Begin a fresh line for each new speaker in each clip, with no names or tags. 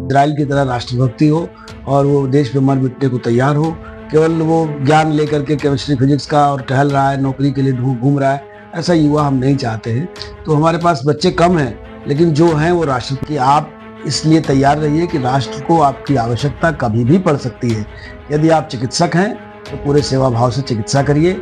Israel की तरह राष्ट्रभक्ति हो और वो देश पे मर मिटने को तैयार हो। केवल वो ज्ञान लेकर के केमिस्ट्री फिजिक्स का और टहल रहा है, नौकरी के लिए घूम रहा है, ऐसा युवा हम नहीं चाहते हैं। तो हमारे पास बच्चे कम हैं, लेकिन जो हैं वो राष्ट्र की। आप इसलिए तैयार रहिए कि राष्ट्र को आपकी आवश्यकता कभी भी पड़ सकती है। यदि आप चिकित्सक हैं तो पूरे सेवा भाव से चिकित्सा करिए,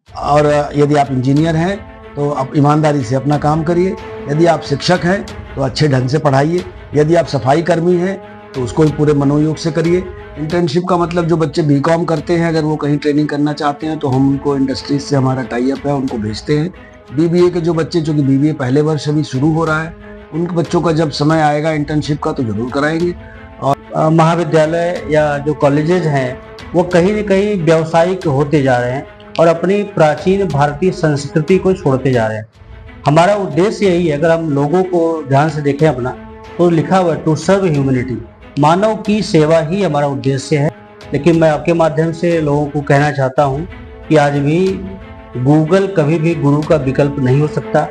और यदि आप इंजीनियर हैं तो आप ईमानदारी से अपना काम करिए। यदि आप शिक्षक हैं तो अच्छे ढंग से पढ़ाइए। यदि आप सफाई कर्मी हैं तो उसको भी पूरे मनोयोग से करिए। इंटर्नशिप का मतलब जो बच्चे बीकॉम करते हैं, अगर वो कहीं ट्रेनिंग करना चाहते हैं तो हम उनको इंडस्ट्रीज से हमारा टाई अप है, उनको भेजते हैं। बीबीए के जो बच्चे, जो कि बीबीए पहले वर्ष अभी शुरू हो रहा है, उन बच्चों का जब समय आएगा इंटर्नशिप का तो जरूर कराएंगे।
और महाविद्यालय या जो कॉलेजेज हैं वो कहीं न कहीं व्यावसायिक होते जा रहे हैं और अपनी प्राचीन भारतीय संस्कृति को छोड़ते जा रहे हैं। हमारा उद्देश्य यही है, अगर हम लोगों को ध्यान से देखें अपना, तो लिखा हुआ टू सर्व ह्यूमैनिटी, मानव की सेवा ही हमारा उद्देश्य है। लेकिन मैं आपके माध्यम से लोगों को कहना चाहता हूँ कि आज भी गूगल कभी भी गुरु का विकल्प नहीं हो सकता।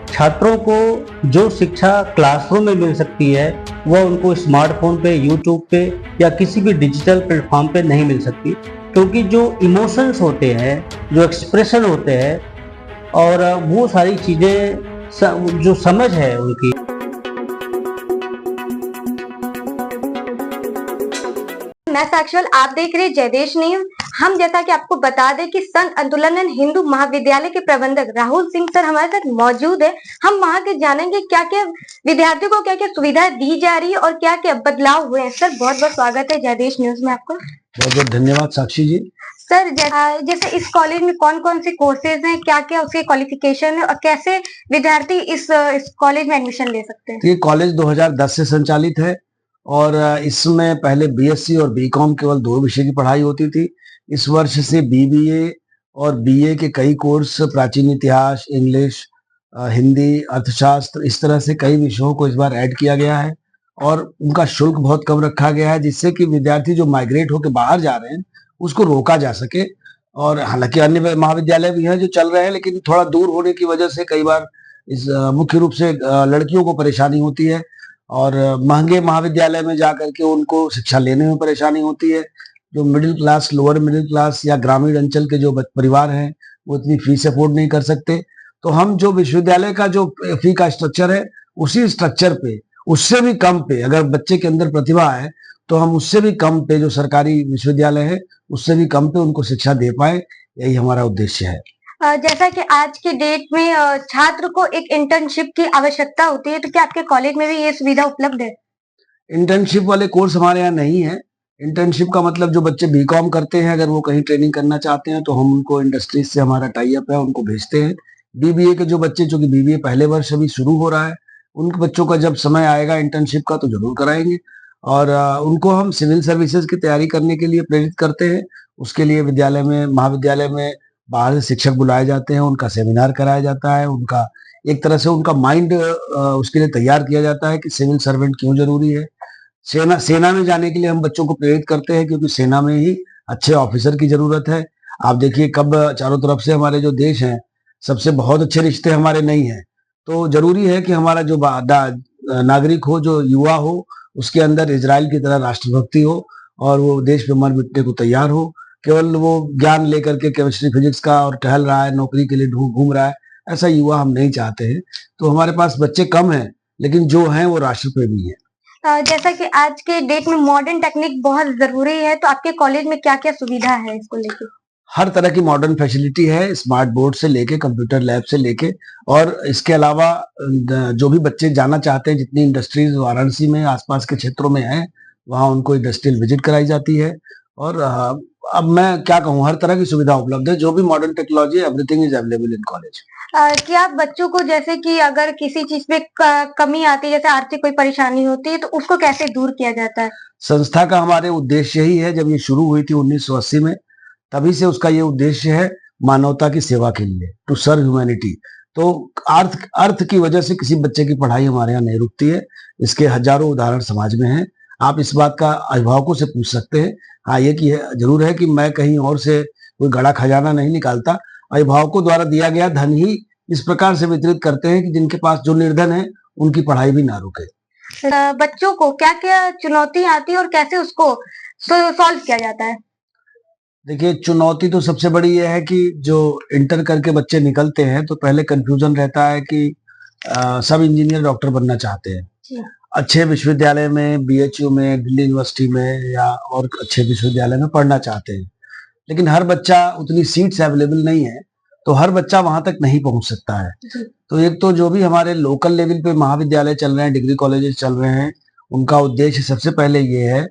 छात्रों को जो शिक्षा क्लासरूम में मिल सकती है वह उनको स्मार्टफोन पे, यूट्यूब पे या किसी भी डिजिटल प्लेटफॉर्म पे नहीं मिल सकती, क्योंकि जो इमोशंस होते हैं, जो एक्सप्रेशन होते हैं और वो सारी चीज़ें जो समझ है उनकी।
मैं साक्षाल, आप देख रहे जयदेश न्यूज। हम जैसा कि आपको बता दें कि संघ आंदोलन हिंदू महाविद्यालय के प्रबंधक राहुल सिंह सर हमारे साथ मौजूद है। हम वहाँ के जानेंगे क्या क्या विद्यार्थियों को क्या क्या सुविधाएं दी जा रही है और क्या क्या बदलाव हुए हैं। सर बहुत बहुत स्वागत है जयदेश न्यूज में आपको।
बहुत बहुत धन्यवाद साक्षी जी।
सर जैसे इस कॉलेज में कौन कौन से कोर्सेज हैं, क्या क्या उसके क्वालिफिकेशन है और कैसे विद्यार्थी इस कॉलेज में एडमिशन ले सकते हैं?
ये कॉलेज 2010 से संचालित है और इसमें पहले बीएससी और बीकॉम केवल 2 विषय की पढ़ाई होती थी। इस वर्ष से बीबीए और बीए के कई कोर्स, प्राचीन इतिहास, इंग्लिश, हिंदी, अर्थशास्त्र, इस तरह से कई विषयों को इस बार ऐड किया गया है और उनका शुल्क बहुत कम रखा गया है, जिससे कि विद्यार्थी जो माइग्रेट होकर बाहर जा रहे हैं उसको रोका जा सके। और हालांकि अन्य महाविद्यालय भी हैं जो चल रहे हैं, लेकिन थोड़ा दूर होने की वजह से कई बार इस मुख्य रूप से लड़कियों को परेशानी होती है और महंगे महाविद्यालय में जाकर के उनको शिक्षा लेने में परेशानी होती है। जो middle class, lower middle class या ग्रामीण अंचल के जो परिवार हैं वो इतनी फीस अफोर्ड नहीं कर सकते। तो हम जो विश्वविद्यालय का जो फी का स्ट्रक्चर है, उसी स्ट्रक्चर पे, उससे भी कम पे, अगर बच्चे के अंदर प्रतिभा है तो हम उससे भी कम पे, जो सरकारी विश्वविद्यालय है उससे भी कम पे उनको शिक्षा दे पाए, यही हमारा उद्देश्य है।
जैसा कि आज के डेट में छात्र को एक इंटर्नशिप की आवश्यकता होती है, तो क्या आपके कॉलेज में भी ये सुविधा उपलब्ध है?
इंटर्नशिप वाले कोर्स हमारे यहाँ नहीं है। इंटर्नशिप का मतलब जो बच्चे बीकॉम करते हैं, अगर वो कहीं ट्रेनिंग करना चाहते हैं तो हम उनको इंडस्ट्रीज से हमारा टाई अप है, उनको भेजते हैं। बीबीए के जो बच्चे, जो कि बीबीए पहले वर्ष अभी शुरू हो रहा है, उन बच्चों का जब समय आएगा इंटर्नशिप का तो जरूर कराएंगे। और उनको हम सिविल सर्विसेज की तैयारी करने के लिए प्रेरित करते हैं। उसके लिए विद्यालय में, महाविद्यालय में बाहर से शिक्षक बुलाए जाते हैं, उनका सेमिनार कराया जाता है, उनका एक तरह से उनका माइंड उसके लिए तैयार किया जाता है कि सिविल सर्वेंट क्यों जरूरी है। सेना में जाने के लिए हम बच्चों को प्रेरित करते हैं, क्योंकि सेना में ही अच्छे ऑफिसर की जरूरत है। आप देखिए कब चारों तरफ से हमारे जो देश हैं, सबसे बहुत अच्छे रिश्ते हमारे नहीं हैं। तो जरूरी है कि हमारा जो नागरिक हो, जो युवा हो, उसके अंदर इजराइल की तरह राष्ट्रभक्ति हो और वो देश पे मर मिटने को तैयार हो। केवल वो ज्ञान लेकर के केमिस्ट्री फिजिक्स का और टहल रहा है, नौकरी के लिए घूम रहा है, ऐसा युवा हम नहीं चाहते हैं। तो हमारे पास बच्चे कम हैं, लेकिन जो हैं वो राष्ट्रप्रेमी हैं।
जैसा कि आज के डेट में मॉडर्न टेक्निक बहुत जरूरी है, तो आपके कॉलेज में क्या क्या सुविधा है इसको लेके?
हर तरह की मॉडर्न फैसिलिटी है, स्मार्ट बोर्ड से लेके, कंप्यूटर लैब से लेके, और इसके अलावा जो भी बच्चे जाना चाहते हैं, जितनी इंडस्ट्रीज वाराणसी में आसपास के क्षेत्रों में हैं, वहाँ उनको इंडस्ट्रियल विजिट कराई जाती है। और अब मैं क्या कहूँ, हर तरह की सुविधा उपलब्ध है। जो भी modern technology, everything is available in college.
क्या बच्चों को, जैसे कि अगर किसी चीज पे कमी आती है, जैसे आर्थिक कोई परेशानी होती है, तो उसको कैसे दूर किया जाता है?
संस्था का हमारे उद्देश्य यही है, जब ये शुरू हुई थी 1980 में, तभी से उसका ये उद्देश्य है मानवता की सेवा के लिए, टू सर्व ह्यूमैनिटी। तो अर्थ की वजह से किसी बच्चे की पढ़ाई हमारे यहाँ नहीं रुकती है। इसके हजारों उदाहरण समाज में हैं। आप इस बात का अभिभावकों से पूछ सकते हैं। हाँ, ये कि जरूर है कि मैं कहीं और से कोई गड़ा खजाना नहीं निकालता। अभिभावकों द्वारा दिया गया धन ही इस प्रकार से वितरित करते हैं कि जिनके पास जो निर्धन है उनकी पढ़ाई भी ना रुके।
बच्चों को क्या क्या चुनौती आती है और कैसे उसको सॉल्व किया जाता है?
देखिए, चुनौती तो सबसे बड़ी ये है कि जो इंटर करके बच्चे निकलते हैं, तो पहले कन्फ्यूज़न रहता है कि सब इंजीनियर, डॉक्टर बनना चाहते हैं।
जी।
अच्छे विश्वविद्यालय में, बीएचयू में, दिल्ली यूनिवर्सिटी में या और अच्छे विश्वविद्यालय में पढ़ना चाहते हैं। लेकिन हर बच्चा उतनी सीट्स अवेलेबल नहीं है, तो हर बच्चा वहाँ तक नहीं पहुँच सकता है।
जी।
तो एक तो जो भी हमारे लोकल लेवल पे महाविद्यालय चल रहे हैं, डिग्री कॉलेजेस चल रहे हैं, उनका उद्देश्य सबसे पहले ये है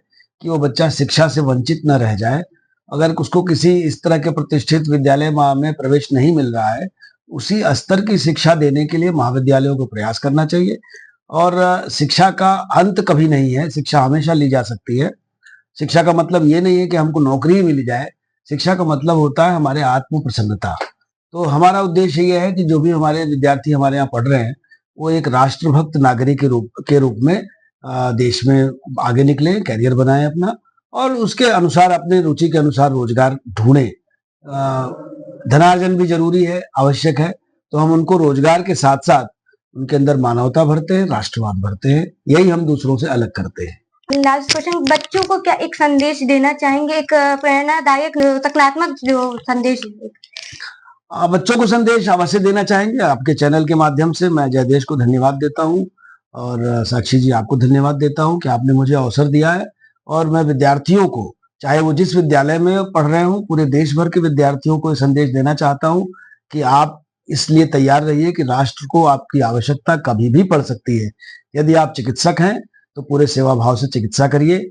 कि वो बच्चा शिक्षा से वंचित न रह जाए। अगर उसको किसी इस तरह के प्रतिष्ठित विद्यालय में प्रवेश नहीं मिल रहा है, उसी स्तर की शिक्षा देने के लिए महाविद्यालयों को प्रयास करना चाहिए। और शिक्षा का अंत कभी नहीं है, शिक्षा हमेशा ली जा सकती है। शिक्षा का मतलब ये नहीं है कि हमको नौकरी ही मिल जाए, शिक्षा का मतलब होता है हमारे आत्म प्रसन्नता। तो हमारा उद्देश्य ये है कि जो भी हमारे विद्यार्थी हमारे यहाँ पढ़ रहे हैं, वो एक राष्ट्रभक्त नागरिक के रूप में देश में आगे निकलें, करियर बनाएँ अपना और उसके अनुसार अपनी रुचि के अनुसार रोज़गार ढूँढें। धनार्जन भी ज़रूरी है, आवश्यक है, तो हम उनको रोज़गार के साथ-साथ उनके अंदर मानवता भरते हैं, राष्ट्रवाद भरते हैं, यही हम दूसरों से अलग करते हैं।
लास्ट क्वेश्चन, बच्चों को क्या एक संदेश देना चाहेंगे, एक प्रेरणादायक सकारात्मक जो संदेश?
बच्चों को संदेश अवश्य देना चाहेंगे। आपके चैनल के माध्यम से मैं जयदेश को धन्यवाद देता हूँ और साक्षी जी आपको धन्यवाद देता हूँ कि आपने मुझे अवसर दिया है और मैं विद्यार्थियों को, चाहे वो जिस विद्यालय में पढ़ रहे हों, पूरे देश भर के विद्यार्थियों को ये संदेश देना चाहता हूँ कि आप इसलिए तैयार रहिए कि राष्ट्र को आपकी आवश्यकता कभी भी पड़ सकती है। यदि आप चिकित्सक हैं, तो पूरे सेवा भाव से चिकित्सा करिए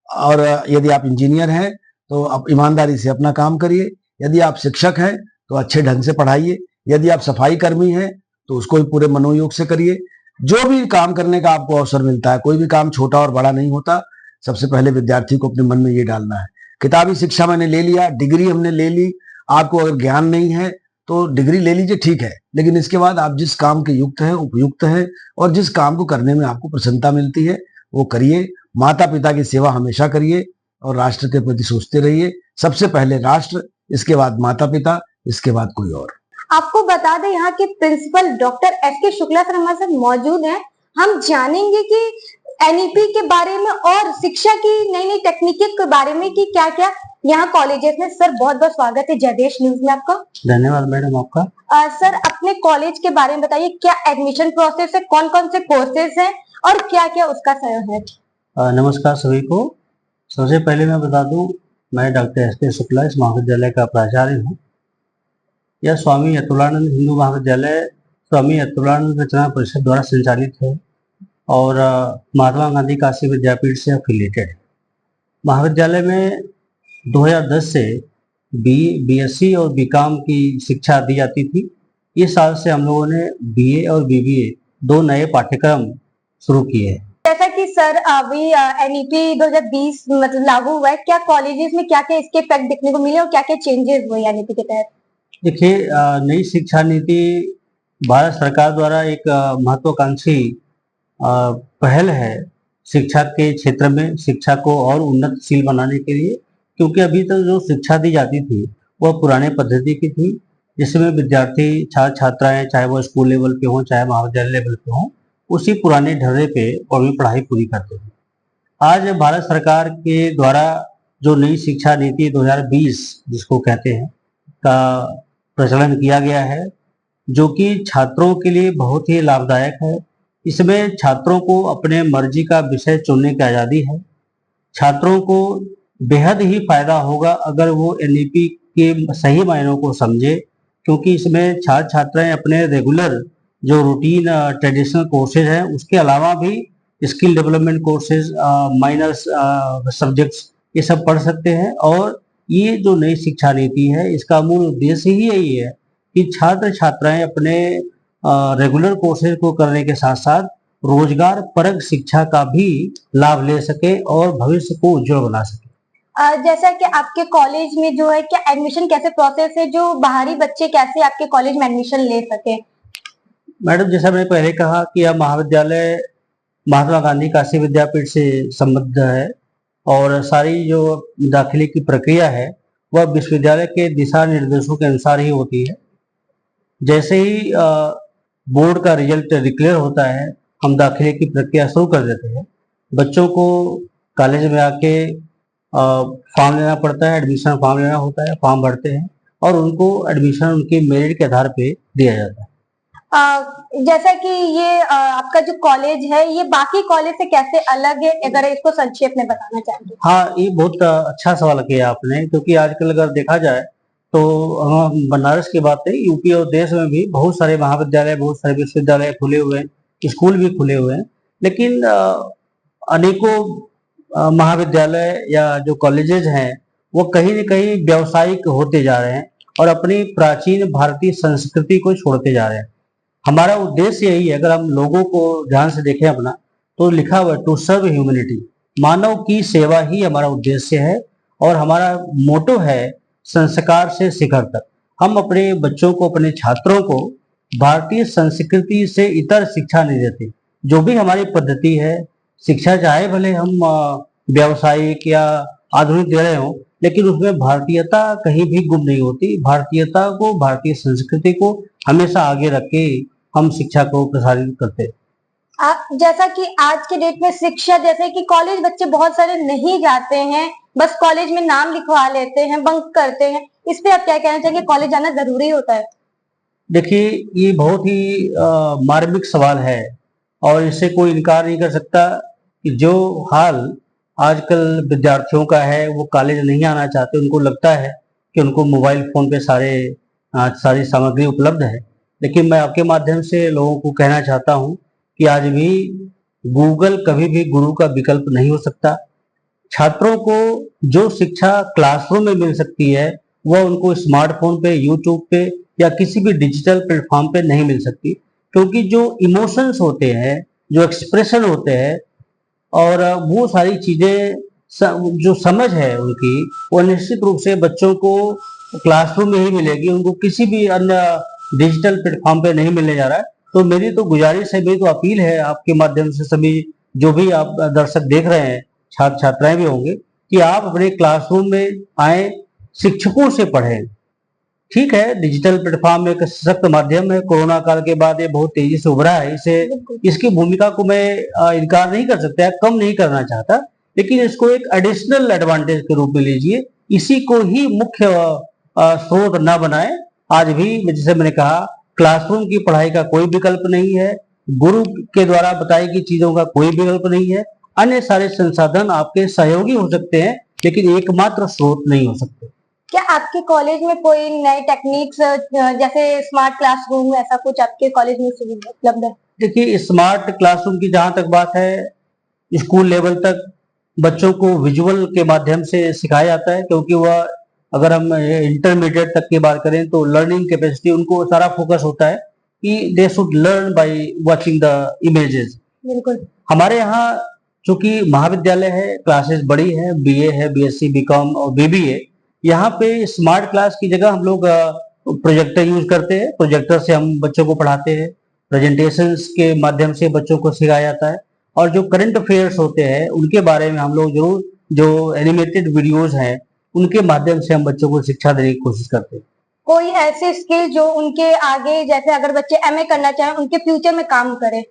और यदि आप इंजीनियर हैं, तो आप ईमानदारी से अपना काम करिए। यदि आप शिक्षक हैं, तो अच्छे ढंग से पढ़ाइए। यदि आप सफाई कर्मी हैं, तो उसको भी पूरे मनोयोग से करिए। जो भी काम करने का आपको अवसर मिलता है, कोई भी काम छोटा और बड़ा नहीं होता। सबसे पहले विद्यार्थी को अपने मन में ये डालना है। किताबी शिक्षा मैंने ले लिया, डिग्री हमने ले ली, आपको अगर ज्ञान नहीं है, तो डिग्री ले लीजिए ठीक है, लेकिन इसके बाद आप जिस काम के युक्त हैं, उपयुक्त हैं और जिस काम को करने में आपको प्रसन्नता मिलती है, वो करिए। माता-पिता की सेवा हमेशा करिए और राष्ट्र के प्रति सोचते रहिए। सबसे पहले राष्ट्र, इसके बाद माता-पिता, इसके बाद कोई और।
आपको बता दें यहाँ के principal doctor S K. Shukla sir हमारे साथ मौजूद हैं। हम जानेंगे कि एनईपी के बारे में और शिक्षा की नई नई तकनीकी के बारे में कि क्या क्या यहाँ कॉलेजेस में। सर बहुत बहुत स्वागत है जयदेश न्यूज में आपका।
धन्यवाद मैडम आपका।
सर अपने कॉलेज के बारे में बताइए, क्या एडमिशन प्रोसेस है, कौन कौन से कोर्सेज हैं और क्या क्या उसका है?
नमस्कार सभी को। सबसे पहले मैं बता दूं, मैं डॉक्टर एस.के. शुक्ला इस महाविद्यालय का प्राचार्य हूँ। यह स्वामी अतुलानंद हिंदू महाविद्यालय स्वामी अतुलानंद रचना परिषद द्वारा संचालित है और महात्मा गांधी काशी विद्यापीठ से एफिलिएटेड है। महाविद्यालय में 2010 से बीएससी और बीकॉम की शिक्षा दी जाती थी। इस साल से हम लोगों ने बीए और बीबीए 2 नए पाठ्यक्रम शुरू किए हैं।
जैसा कि सर अभी एनईपी 2020 मतलब लागू हुआ है, क्या कॉलेजेस में क्या क्या इसके इफेक्ट दिखने को मिले और क्या क्या चेंजेस हुए एनईपी के तहत?
देखिए, नई शिक्षा नीति भारत सरकार द्वारा एक महत्वाकांक्षी पहल है शिक्षा के क्षेत्र में, शिक्षा को और उन्नतशील बनाने के लिए। क्योंकि अभी तक जो शिक्षा दी जाती थी वह पुराने पद्धति की थी, जिसमें विद्यार्थी छात्र छात्राएं चाहे वो स्कूल लेवल पे हों चाहे महाविद्यालय लेवल पे हों, उसी पुराने ढर्रे पे अपनी पढ़ाई पूरी करते हैं। आज भारत सरकार के द्वारा जो नई शिक्षा नीति 2020 जिसको कहते हैं का प्रचलन किया गया है, जो कि छात्रों के लिए बहुत ही लाभदायक है। इसमें छात्रों को अपने मर्जी का विषय चुनने की आज़ादी है। छात्रों को बेहद ही फायदा होगा अगर वो एनईपी के सही मायनों को समझे, क्योंकि इसमें छात्र छात्राएं अपने रेगुलर जो रूटीन ट्रेडिशनल कोर्सेज हैं उसके अलावा भी skill development courses, minors subjects ये सब पढ़ सकते हैं। और ये जो नई शिक्षा नीति है इसका मूल उद्देश्य ही यही है कि छात्र छात्राएं अपने रेगुलर कोर्सेज को करने के साथ साथ रोजगार परक शिक्षा का भी लाभ ले सके और भविष्य को उज्जवल बना सके।
जैसा कि आपके कॉलेज में जो है, क्या एडमिशन कैसे प्रोसेस है, जो बाहरी बच्चे कैसे आपके कॉलेज में एडमिशन ले सके?
मैडम, जैसा मैंने पहले कहा कि यह महाविद्यालय महात्मा गांधी काशी विद्यापीठ से संबद्ध है और सारी जो दाखिले की प्रक्रिया है वह विश्वविद्यालय के दिशा निर्देशों के अनुसार ही होती है। जैसे ही बोर्ड का रिजल्ट डिक्लेयर होता है, हम दाखिले की प्रक्रिया शुरू कर देते हैं। बच्चों को कॉलेज में आके फॉर्म लेना पड़ता है, एडमिशन फॉर्म लेना होता है, फॉर्म भरते हैं और उनको एडमिशन उनके मेरिट के आधार पे दिया जाता है।
जैसा कि ये आपका जो कॉलेज है ये बाकी कॉलेज से कैसे अलग है, अगर इसको संक्षेप में बताना चाहेंगे?
हाँ, ये बहुत अच्छा सवाल किया आपने, क्योंकि आजकल अगर देखा जाए तो हम बनारस की बात नहीं, यूपी और देश में भी बहुत सारे महाविद्यालय, बहुत सारे विश्वविद्यालय खुले हुए हैं, स्कूल भी खुले हुए हैं, लेकिन अनेकों महाविद्यालय या जो कॉलेजेज हैं वो कहीं न कहीं व्यावसायिक होते जा रहे हैं और अपनी प्राचीन भारतीय संस्कृति को छोड़ते जा रहे हैं। हमारा उद्देश्य यही है, अगर हम लोगों को ध्यान से देखें अपना, तो लिखा हुआ है टू सर्व ह्यूमैनिटी, मानव की सेवा ही हमारा उद्देश्य है और हमारा मोटो है संस्कार से शिखर तक। हम अपने बच्चों को, अपने छात्रों को भारतीय संस्कृति से इतर शिक्षा नहीं देते। जो भी हमारी पद्धति है शिक्षा, चाहे भले हम व्यावसायिक या आधुनिक दे रहे हों, लेकिन उसमें भारतीयता कहीं भी गुम नहीं होती। भारतीयता को, भारतीय संस्कृति को हमेशा आगे रख के हम शिक्षा को प्रसारित करते हैं।
आप जैसा कि आज के डेट में शिक्षा, जैसे कि कॉलेज बच्चे बहुत सारे नहीं जाते हैं, बस कॉलेज में नाम लिखवा लेते हैं, बंक करते हैं, इस पे आप क्या कहना चाहेंगे? कॉलेज जाना जरूरी होता है?
देखिए, ये बहुत ही मार्मिक सवाल है और इससे कोई इनकार नहीं कर सकता कि जो हाल आजकल विद्यार्थियों का है वो कॉलेज नहीं आना चाहते। उनको लगता है कि उनको मोबाइल फोन पे सारी सामग्री उपलब्ध है, लेकिन मैं आपके माध्यम से लोगों को कहना चाहता हूँ कि आज भी गूगल कभी भी गुरु का विकल्प नहीं हो सकता। छात्रों को जो शिक्षा क्लासरूम में मिल सकती है वह उनको स्मार्टफोन पे, यूट्यूब पे या किसी भी डिजिटल प्लेटफॉर्म पे नहीं मिल सकती, क्योंकि जो इमोशंस होते हैं, जो एक्सप्रेशन होते हैं और वो सारी चीजें जो समझ है उनकी, वो निश्चित रूप से बच्चों को क्लासरूम में ही मिलेगी, उनको किसी भी अन्य डिजिटल प्लेटफॉर्म पे नहीं मिलने जा रहा है। तो मेरी तो गुजारिश है, मेरी तो अपील है आपके माध्यम से, सभी जो भी आप दर्शक देख रहे हैं, छात्र छात्राएं भी होंगे, कि आप अपने क्लासरूम में आए, शिक्षकों से पढ़ें। ठीक है, डिजिटल प्लेटफॉर्म एक सशक्त माध्यम है, कोरोना काल के बाद ये बहुत तेजी से उभरा है, इसकी भूमिका को मैं इनकार नहीं कर सकता, कम नहीं करना चाहता, लेकिन इसको एक एडिशनल एडवांटेज के रूप में लीजिए, इसी को ही मुख्य स्रोत न बनाए। आज भी जैसे मैंने कहा, क्लासरूम की पढ़ाई का कोई विकल्प नहीं है, गुरु के द्वारा बताई गई चीजों का कोई विकल्प नहीं है। अन्य सारे संसाधन आपके सहयोगी हो सकते हैं, लेकिन एकमात्र स्रोत नहीं हो सकते।
क्या आपके कॉलेज में कोई नए टेक्निक्स जैसे स्मार्ट क्लासरूम, ऐसा कुछ आपके कॉलेज में सुविधा उपलब्ध है?
देखिए, स्मार्ट क्लासरूम की जहां तक बात है, स्कूल लेवल तक बच्चों को विजुअल के माध्यम से सिखाया जाता है, क्योंकि वह, अगर हम इंटरमीडिएट तक की बात करें तो लर्निंग कैपेसिटी, उनको सारा फोकस होता है कि they should learn by watching the images.
बिल्कुल।
हमारे यहाँ चूंकि महाविद्यालय है, क्लासेस बड़ी है, बीए है, बीएससी, बीकॉम और बीबीए, यहाँ पे स्मार्ट क्लास की जगह हम लोग प्रोजेक्टर यूज करते हैं। प्रोजेक्टर से हम बच्चों को पढ़ाते हैं, प्रेजेंटेशंस के माध्यम से बच्चों को सिखाया जाता है, और जो करंट अफेयर्स होते हैं उनके बारे में हम लोग जरूर, जो एनिमेटेड वीडियोज हैं उनके माध्यम से हम बच्चों को शिक्षा देने की कोशिश करते हैं।
कोई ऐसे स्किल जो उनके आगे, जैसे अगर बच्चे एमए करना चाहें, उनके फ्यूचर में काम करे?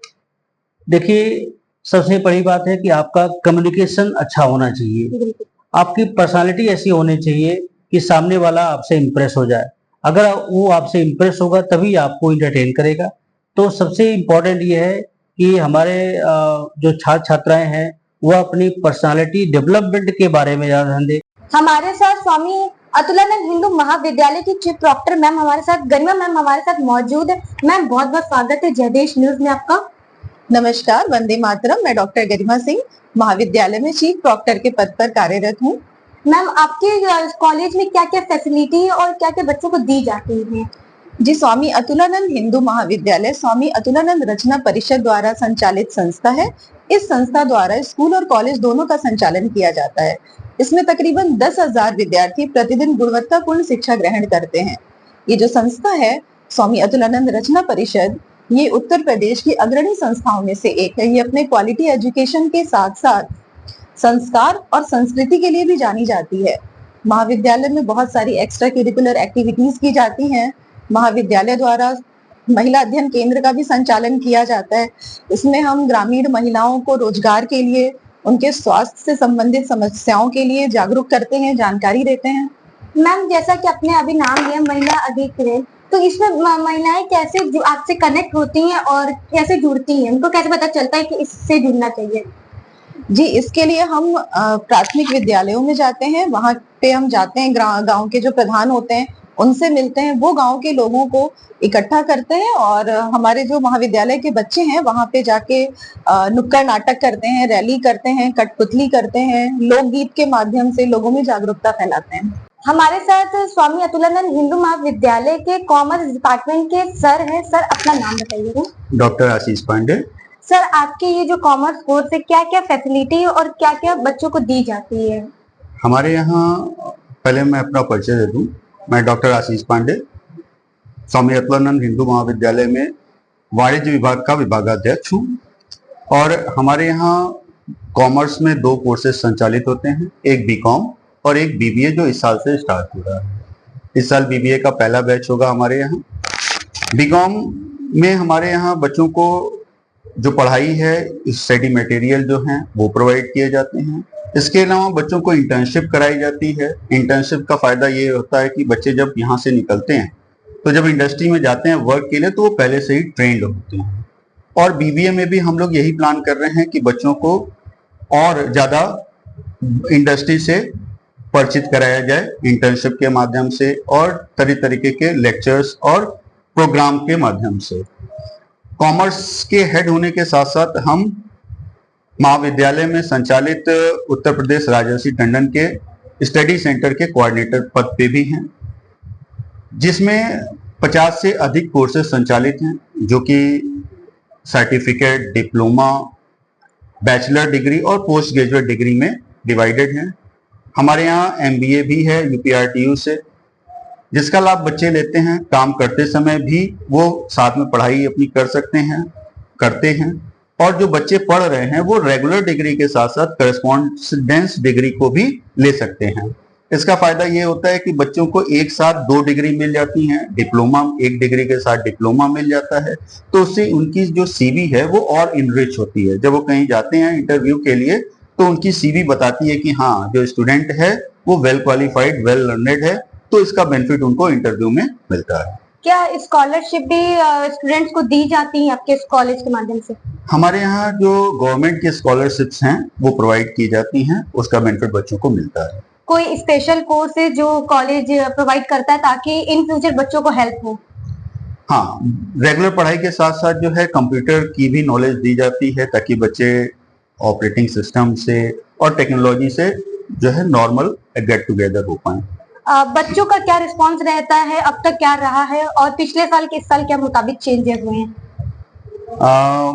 देखिए, सबसे बड़ी बात है कि आपका कम्युनिकेशन अच्छा होना चाहिए, आपकी पर्सनालिटी ऐसी होनी चाहिए कि सामने वाला आपसे इम्प्रेस हो जाए। अगर वो आपसे इम्प्रेस होगा तभी आपको इंटरटेन करेगा। तो सबसे इम्पोर्टेंट ये है कि हमारे जो छात्र छात्राएं हैं वो अपनी पर्सनालिटी डेवलपमेंट के बारे में ज्यादा ध्यान दें।
हमारे साथ स्वामी अतुलानंद हिंदू महाविद्यालय की चीफ प्रॉक्टर मैम हमारे साथ, गरिमा मैम हमारे साथ मौजूद है। मैम, बहुत बहुत स्वागत है जयदेश न्यूज में आपका।
नमस्कार, वंदे मातरम। मैं डॉक्टर गरिमा सिंह महाविद्यालय में चीफ प्रॉक्टर के पद पर कार्यरत हूँ।
मैम, आपके कॉलेज में क्या क्या फैसिलिटी और क्या क्या बच्चों को दी जाती है?
जी, स्वामी अतुलानंद हिंदू महाविद्यालय स्वामी अतुलानंद रचना परिषद द्वारा संचालित संस्था है। इस संस्था द्वारा स्कूल और कॉलेज दोनों का संचालन किया जाता है। इसमें तकरीबन 10,000 विद्यार्थी प्रतिदिन गुणवत्तापूर्ण शिक्षा ग्रहण करते हैं। ये जो संस्था है स्वामी अतुलानंद रचना परिषद, ये उत्तर प्रदेश की अग्रणी संस्थाओं में से एक है। ये अपने क्वालिटी एजुकेशन के साथ साथ संस्कार और संस्कृति के लिए भी जानी जाती है। महाविद्यालय में बहुत सारी एक्स्ट्रा करिकुलर एक्टिविटीज की जाती हैं। महाविद्यालय द्वारा महिला अध्ययन केंद्र का भी संचालन किया जाता है। इसमें हम ग्रामीण महिलाओं को रोजगार के लिए, उनके स्वास्थ्य से संबंधित समस्याओं के लिए जागरूक करते हैं, जानकारी देते हैं।
मैम, जैसा कि आपने अभी नाम लिया महिला अधिकृत, तो इसमें महिलाएं कैसे आपसे कनेक्ट होती हैं और कैसे जुड़ती हैं? उनको कैसे पता चलता है कि इससे जुड़ना चाहिए?
जी, इसके लिए हम प्राथमिक विद्यालयों में जाते हैं। वहाँ पे हम जाते हैं, गांव के जो प्रधान होते हैं उनसे मिलते हैं। वो गांव के लोगों को इकट्ठा करते हैं और हमारे जो महाविद्यालय के बच्चे हैं वहाँ पे जाके नुक्कड़ नाटक करते हैं, रैली करते हैं, कठपुतली करते हैं, लोकगीत के माध्यम से लोगों में जागरूकता फैलाते हैं।
हमारे साथ स्वामी अतुलानंद हिंदू महाविद्यालय के कॉमर्स डिपार्टमेंट के सर हैं। सर, अपना नाम बताइएगा।
डॉक्टर आशीष पांडे।
सर, आपके ये जो कॉमर्स कोर्स है, क्या क्या फैसिलिटी और क्या क्या बच्चों को दी जाती है?
हमारे यहाँ, पहले मैं अपना परिचय दे दूं, मैं डॉक्टर आशीष पांडे स्वामी अतुलानंद हिंदू महाविद्यालय में वाणिज्य विभाग का विभागाध्यक्ष हूँ। और हमारे यहाँ कॉमर्स में 2 कोर्सेज संचालित होते हैं, एक बीकॉम और एक बीबीए, जो इस साल से स्टार्ट हो रहा है। इस साल बीबीए का पहला बैच होगा हमारे यहाँ। बीकॉम में हमारे यहाँ बच्चों को जो पढ़ाई है, स्टडी मटेरियल जो हैं वो प्रोवाइड किए जाते हैं। इसके अलावा बच्चों को इंटर्नशिप कराई जाती है। इंटर्नशिप का फायदा ये होता है कि बच्चे जब यहाँ से निकलते हैं तो जब इंडस्ट्री में जाते हैं वर्क के लिए, तो वो पहले से ही ट्रेंड होते हैं। और बीबीए में भी हम लोग यही प्लान कर रहे हैं कि बच्चों को और ज्यादा इंडस्ट्री से परिचित कराया जाए इंटर्नशिप के माध्यम से और तरह तरीके के लेक्चर्स और प्रोग्राम के माध्यम से। कॉमर्स के हेड होने के साथ साथ हम महाविद्यालय में संचालित उत्तर प्रदेश राजर्षि टंडन के स्टडी सेंटर के कोऑर्डिनेटर पद पे भी हैं, जिसमें 50 से अधिक कोर्सेज संचालित हैं, जो कि सर्टिफिकेट, डिप्लोमा, बैचलर डिग्री और पोस्ट ग्रेजुएट डिग्री में डिवाइडेड हैं। हमारे यहाँ एमबीए भी है यूपीआरटीयू से, जिसका लाभ बच्चे लेते हैं। काम करते समय भी वो साथ में पढ़ाई अपनी कर सकते हैं, करते हैं। और जो बच्चे पढ़ रहे हैं वो रेगुलर डिग्री के साथ साथ करस्पॉन्डेंस डिग्री को भी ले सकते हैं। इसका फायदा ये होता है कि बच्चों को एक साथ 2 डिग्री मिल जाती हैं, डिप्लोमा 1 डिग्री के साथ डिप्लोमा मिल जाता है, तो उससे उनकी जो सीवी है वो और इनरिच होती है। जब वो कहीं जाते हैं इंटरव्यू के लिए तो उनकी सीवी बताती है कि हाँ, जो स्टूडेंट है वो वेल क्वालिफाइड, वेल लर्नेड है, तो इसका बेनिफिट उनको इंटरव्यू में मिलता है।
क्या स्कॉलरशिप भी स्टूडेंट्स को दी जाती है आपके कॉलेज के माध्यम से?
हमारे यहाँ जो गवर्नमेंट की स्कॉलरशिप्स हैं वो प्रोवाइड की जाती हैं, उसका बेनिफिट बच्चों को मिलता है।
कोई स्पेशल कोर्स है जो कॉलेज प्रोवाइड करता है ताकि इन फ्यूचर बच्चों को हेल्प हो?
हाँ, रेगुलर पढ़ाई के साथ साथ जो है कंप्यूटर की भी नॉलेज दी जाती है, ताकि बच्चे ऑपरेटिंग सिस्टम से और टेक्नोलॉजी से जो है नॉर्मल गेट टुगेदर हो पाए।
बच्चों का क्या रिस्पांस रहता है, अब तक क्या रहा है और पिछले साल के इस साल क्या मुताबिक चेंजेस हुए हैं?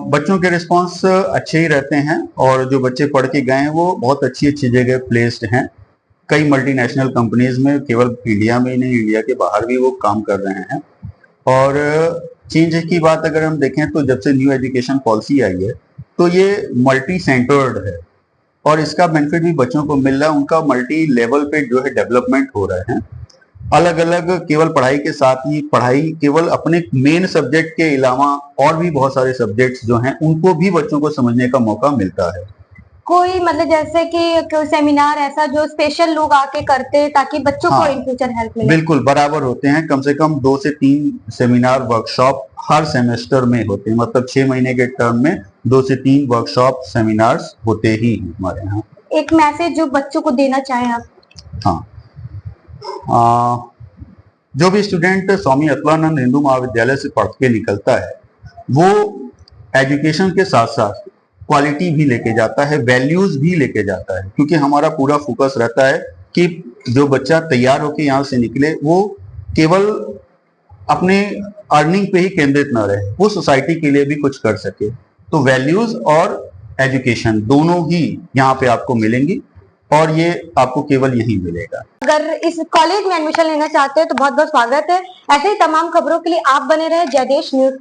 बच्चों के रिस्पांस अच्छे ही रहते हैं और जो बच्चे पढ़ के गए हैं वो बहुत अच्छी अच्छी जगह प्लेस्ड हैं। कई मल्टीनेशनल कंपनीज में, केवल इंडिया में ही नहीं, इंडिया के बाहर भी वो काम कर रहे हैं। और चेंज की बात अगर हम देखें तो जब से न्यू एजुकेशन पॉलिसी आई है तो ये मल्टी सेंटर्ड है और इसका बेनिफिट भी बच्चों को मिल रहा है। उनका मल्टी लेवल पे जो है डेवलपमेंट हो रहे हैं। अलग अलग, केवल पढ़ाई के साथ ही, पढ़ाई केवल अपने मेन सब्जेक्ट के अलावा और भी बहुत सारे सब्जेक्ट्स जो हैं उनको भी बच्चों को समझने का मौका मिलता है।
कोई मतलब जैसे कि कोई सेमिनार ऐसा जो स्पेशल लोग आके करते हैं ताकि बच्चों को इन फ्यूचर हेल्प मिले?
बिल्कुल बराबर होते हैं। कम से कम 2 से 3 सेमिनार, वर्कशॉप हर सेमेस्टर में होते हैं। मतलब 6 महीने के टर्म में 2 से 3 वर्कशॉप, सेमिनार्स होते ही हैं हमारे यहाँ।
एक मैसेज जो बच्चों को देना चाहें आप?
हाँ, जो भी स्टूडेंट स्वामी अतुलानंद हिंदू महाविद्यालय से पढ़ के निकलता है वो एजुकेशन के साथ साथ क्वालिटी भी लेके जाता है, वैल्यूज भी लेके जाता है। क्योंकि हमारा पूरा फोकस रहता है कि जो बच्चा तैयार होके यहाँ से निकले वो केवल अपने अर्निंग पे ही केंद्रित ना रहे, वो सोसाइटी के लिए भी कुछ कर सके। तो वैल्यूज और एजुकेशन दोनों ही यहाँ पे आपको मिलेंगी और ये आपको केवल यही मिलेगा।
अगर इस कॉलेज में एडमिशन लेना चाहते हैं तो बहुत बहुत स्वागत है। ऐसे ही तमाम खबरों के लिए आप बने रहे जयदेश न्यूज के